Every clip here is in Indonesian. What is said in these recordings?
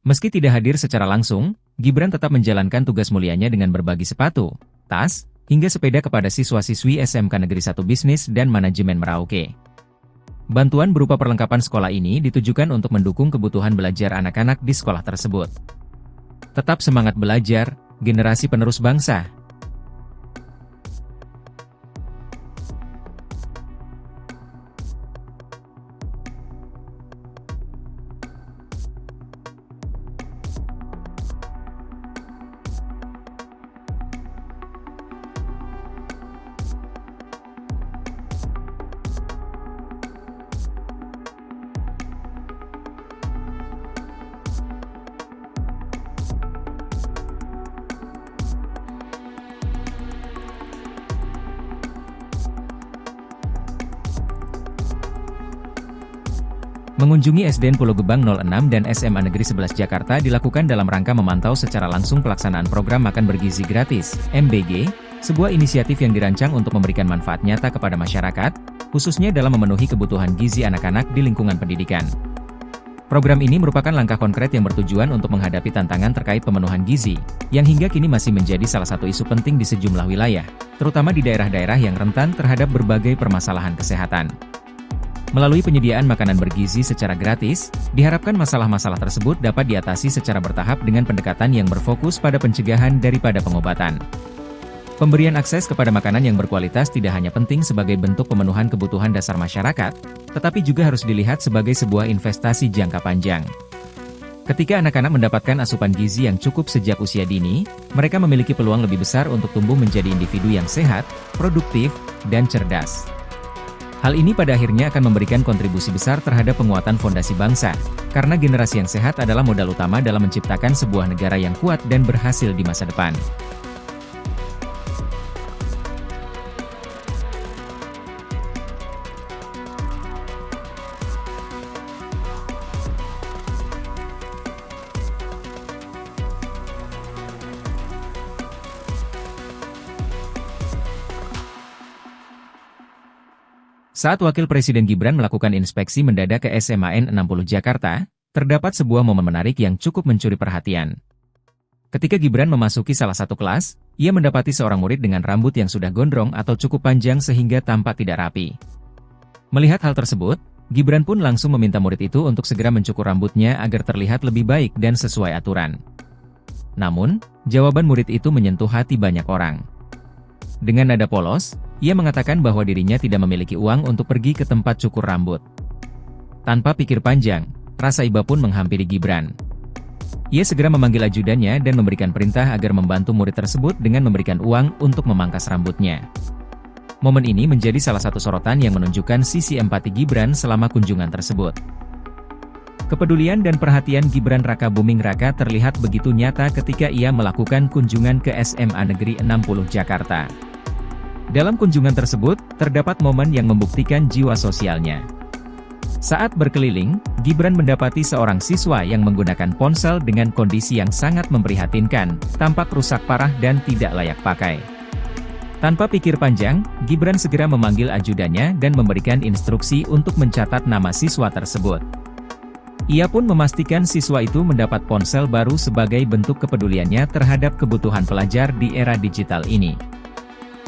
Meski tidak hadir secara langsung, Gibran tetap menjalankan tugas mulianya dengan berbagi sepatu, tas, hingga sepeda kepada siswa-siswi SMK Negeri 1 Bisnis dan Manajemen Merauke. Bantuan berupa perlengkapan sekolah ini ditujukan untuk mendukung kebutuhan belajar anak-anak di sekolah tersebut. Tetap semangat belajar, generasi penerus bangsa. Mengunjungi SDN Pulau Gebang 06 dan SMA Negeri 11 Jakarta dilakukan dalam rangka memantau secara langsung pelaksanaan program Makan Bergizi Gratis, MBG, sebuah inisiatif yang dirancang untuk memberikan manfaat nyata kepada masyarakat, khususnya dalam memenuhi kebutuhan gizi anak-anak di lingkungan pendidikan. Program ini merupakan langkah konkret yang bertujuan untuk menghadapi tantangan terkait pemenuhan gizi, yang hingga kini masih menjadi salah satu isu penting di sejumlah wilayah, terutama di daerah-daerah yang rentan terhadap berbagai permasalahan kesehatan. Melalui penyediaan makanan bergizi secara gratis, diharapkan masalah-masalah tersebut dapat diatasi secara bertahap dengan pendekatan yang berfokus pada pencegahan daripada pengobatan. Pemberian akses kepada makanan yang berkualitas tidak hanya penting sebagai bentuk pemenuhan kebutuhan dasar masyarakat, tetapi juga harus dilihat sebagai sebuah investasi jangka panjang. Ketika anak-anak mendapatkan asupan gizi yang cukup sejak usia dini, mereka memiliki peluang lebih besar untuk tumbuh menjadi individu yang sehat, produktif, dan cerdas. Hal ini pada akhirnya akan memberikan kontribusi besar terhadap penguatan fondasi bangsa, karena generasi yang sehat adalah modal utama dalam menciptakan sebuah negara yang kuat dan berhasil di masa depan. Saat Wakil Presiden Gibran melakukan inspeksi mendadak ke SMAN 60 Jakarta, terdapat sebuah momen menarik yang cukup mencuri perhatian. Ketika Gibran memasuki salah satu kelas, ia mendapati seorang murid dengan rambut yang sudah gondrong atau cukup panjang sehingga tampak tidak rapi. Melihat hal tersebut, Gibran pun langsung meminta murid itu untuk segera mencukur rambutnya agar terlihat lebih baik dan sesuai aturan. Namun, jawaban murid itu menyentuh hati banyak orang. Dengan nada polos, ia mengatakan bahwa dirinya tidak memiliki uang untuk pergi ke tempat cukur rambut. Tanpa pikir panjang, rasa iba pun menghampiri Gibran. Ia segera memanggil ajudannya dan memberikan perintah agar membantu murid tersebut dengan memberikan uang untuk memangkas rambutnya. Momen ini menjadi salah satu sorotan yang menunjukkan sisi empati Gibran selama kunjungan tersebut. Kepedulian dan perhatian Gibran Raka Buming Raka terlihat begitu nyata ketika ia melakukan kunjungan ke SMA Negeri 60 Jakarta. Dalam kunjungan tersebut, terdapat momen yang membuktikan jiwa sosialnya. Saat berkeliling, Gibran mendapati seorang siswa yang menggunakan ponsel dengan kondisi yang sangat memprihatinkan, tampak rusak parah dan tidak layak pakai. Tanpa pikir panjang, Gibran segera memanggil ajudannya dan memberikan instruksi untuk mencatat nama siswa tersebut. Ia pun memastikan siswa itu mendapat ponsel baru sebagai bentuk kepeduliannya terhadap kebutuhan pelajar di era digital ini.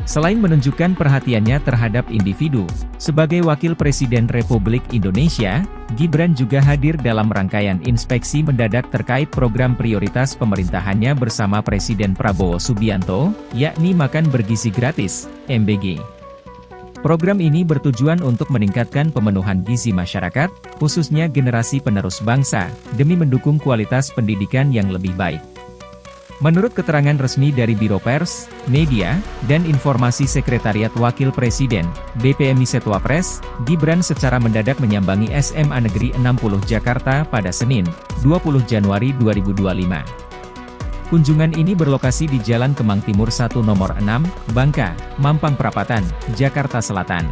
Selain menunjukkan perhatiannya terhadap individu, sebagai Wakil Presiden Republik Indonesia, Gibran juga hadir dalam rangkaian inspeksi mendadak terkait program prioritas pemerintahannya bersama Presiden Prabowo Subianto, yakni Makan Bergizi Gratis, MBG. Program ini bertujuan untuk meningkatkan pemenuhan gizi masyarakat, khususnya generasi penerus bangsa, demi mendukung kualitas pendidikan yang lebih baik. Menurut keterangan resmi dari Biro Pers, Media, dan Informasi Sekretariat Wakil Presiden, BPMI Setwapres, Gibran secara mendadak menyambangi SMA Negeri 60 Jakarta pada Senin, 20 Januari 2025. Kunjungan ini berlokasi di Jalan Kemang Timur 1 Nomor 6, Bangka, Mampang Perapatan, Jakarta Selatan.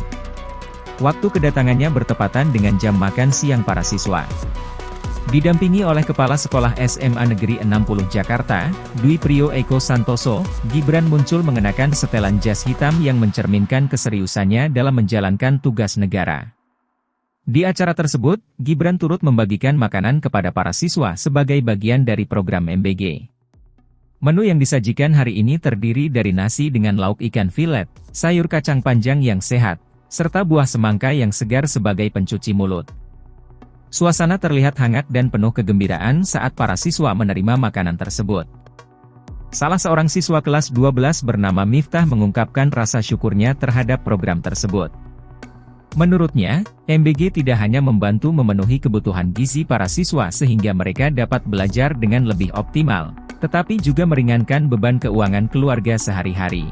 Waktu kedatangannya bertepatan dengan jam makan siang para siswa. Didampingi oleh Kepala Sekolah SMA Negeri 60 Jakarta, Dwi Priyo Eko Santoso, Gibran muncul mengenakan setelan jas hitam yang mencerminkan keseriusannya dalam menjalankan tugas negara. Di acara tersebut, Gibran turut membagikan makanan kepada para siswa sebagai bagian dari program MBG. Menu yang disajikan hari ini terdiri dari nasi dengan lauk ikan filet, sayur kacang panjang yang sehat, serta buah semangka yang segar sebagai pencuci mulut. Suasana terlihat hangat dan penuh kegembiraan saat para siswa menerima makanan tersebut. Salah seorang siswa kelas 12 bernama Miftah mengungkapkan rasa syukurnya terhadap program tersebut. Menurutnya, MBG tidak hanya membantu memenuhi kebutuhan gizi para siswa sehingga mereka dapat belajar dengan lebih optimal, tetapi juga meringankan beban keuangan keluarga sehari-hari.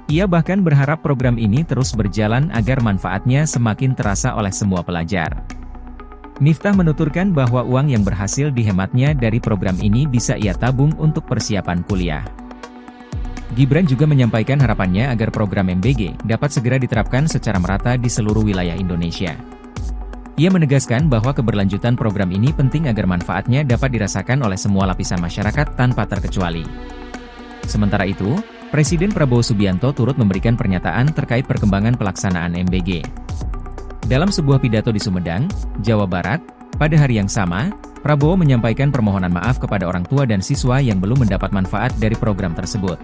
Ia bahkan berharap program ini terus berjalan agar manfaatnya semakin terasa oleh semua pelajar. Miftah menuturkan bahwa uang yang berhasil dihematnya dari program ini bisa ia tabung untuk persiapan kuliah. Gibran juga menyampaikan harapannya agar program MBG dapat segera diterapkan secara merata di seluruh wilayah Indonesia. Ia menegaskan bahwa keberlanjutan program ini penting agar manfaatnya dapat dirasakan oleh semua lapisan masyarakat tanpa terkecuali. Sementara itu, Presiden Prabowo Subianto turut memberikan pernyataan terkait perkembangan pelaksanaan MBG. Dalam sebuah pidato di Sumedang, Jawa Barat, pada hari yang sama, Prabowo menyampaikan permohonan maaf kepada orang tua dan siswa yang belum mendapat manfaat dari program tersebut.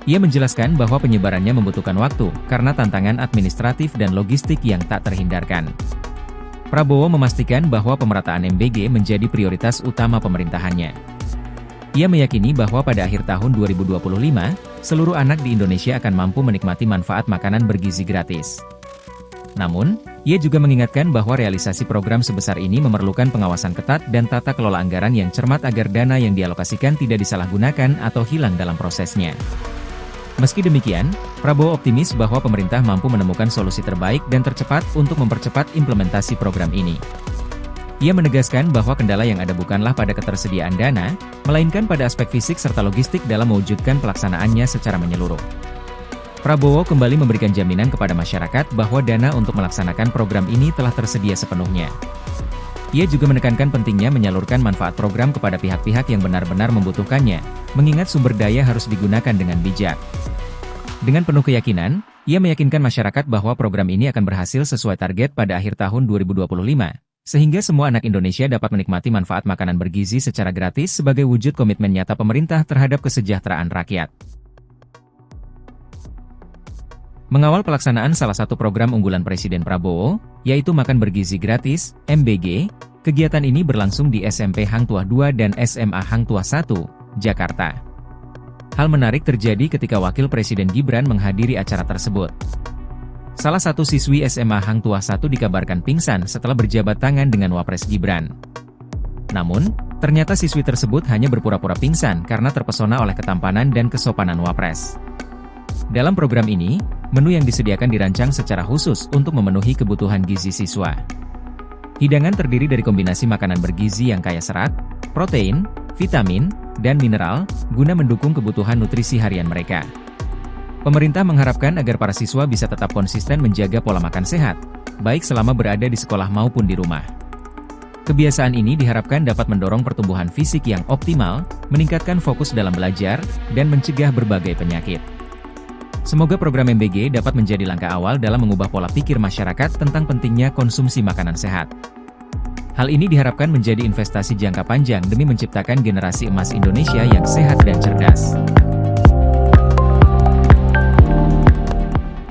Ia menjelaskan bahwa penyebarannya membutuhkan waktu, karena tantangan administratif dan logistik yang tak terhindarkan. Prabowo memastikan bahwa pemerataan MBG menjadi prioritas utama pemerintahannya. Ia meyakini bahwa pada akhir tahun 2025, seluruh anak di Indonesia akan mampu menikmati manfaat makanan bergizi gratis. Namun, ia juga mengingatkan bahwa realisasi program sebesar ini memerlukan pengawasan ketat dan tata kelola anggaran yang cermat agar dana yang dialokasikan tidak disalahgunakan atau hilang dalam prosesnya. Meski demikian, Prabowo optimis bahwa pemerintah mampu menemukan solusi terbaik dan tercepat untuk mempercepat implementasi program ini. Ia menegaskan bahwa kendala yang ada bukanlah pada ketersediaan dana, melainkan pada aspek fisik serta logistik dalam mewujudkan pelaksanaannya secara menyeluruh. Prabowo kembali memberikan jaminan kepada masyarakat bahwa dana untuk melaksanakan program ini telah tersedia sepenuhnya. Ia juga menekankan pentingnya menyalurkan manfaat program kepada pihak-pihak yang benar-benar membutuhkannya, mengingat sumber daya harus digunakan dengan bijak. Dengan penuh keyakinan, ia meyakinkan masyarakat bahwa program ini akan berhasil sesuai target pada akhir tahun 2025, sehingga semua anak Indonesia dapat menikmati manfaat makanan bergizi secara gratis sebagai wujud komitmen nyata pemerintah terhadap kesejahteraan rakyat. Mengawal pelaksanaan salah satu program unggulan Presiden Prabowo, yaitu Makan Bergizi Gratis, MBG, kegiatan ini berlangsung di SMP Hang Tuah II dan SMA Hang Tuah I, Jakarta. Hal menarik terjadi ketika Wakil Presiden Gibran menghadiri acara tersebut. Salah satu siswi SMA Hang Tuah I dikabarkan pingsan setelah berjabat tangan dengan Wapres Gibran. Namun, ternyata siswi tersebut hanya berpura-pura pingsan karena terpesona oleh ketampanan dan kesopanan Wapres. Dalam program ini, menu yang disediakan dirancang secara khusus untuk memenuhi kebutuhan gizi siswa. Hidangan terdiri dari kombinasi makanan bergizi yang kaya serat, protein, vitamin, dan mineral, guna mendukung kebutuhan nutrisi harian mereka. Pemerintah mengharapkan agar para siswa bisa tetap konsisten menjaga pola makan sehat, baik selama berada di sekolah maupun di rumah. Kebiasaan ini diharapkan dapat mendorong pertumbuhan fisik yang optimal, meningkatkan fokus dalam belajar, dan mencegah berbagai penyakit. Semoga program MBG dapat menjadi langkah awal dalam mengubah pola pikir masyarakat tentang pentingnya konsumsi makanan sehat. Hal ini diharapkan menjadi investasi jangka panjang demi menciptakan generasi emas Indonesia yang sehat dan cerdas.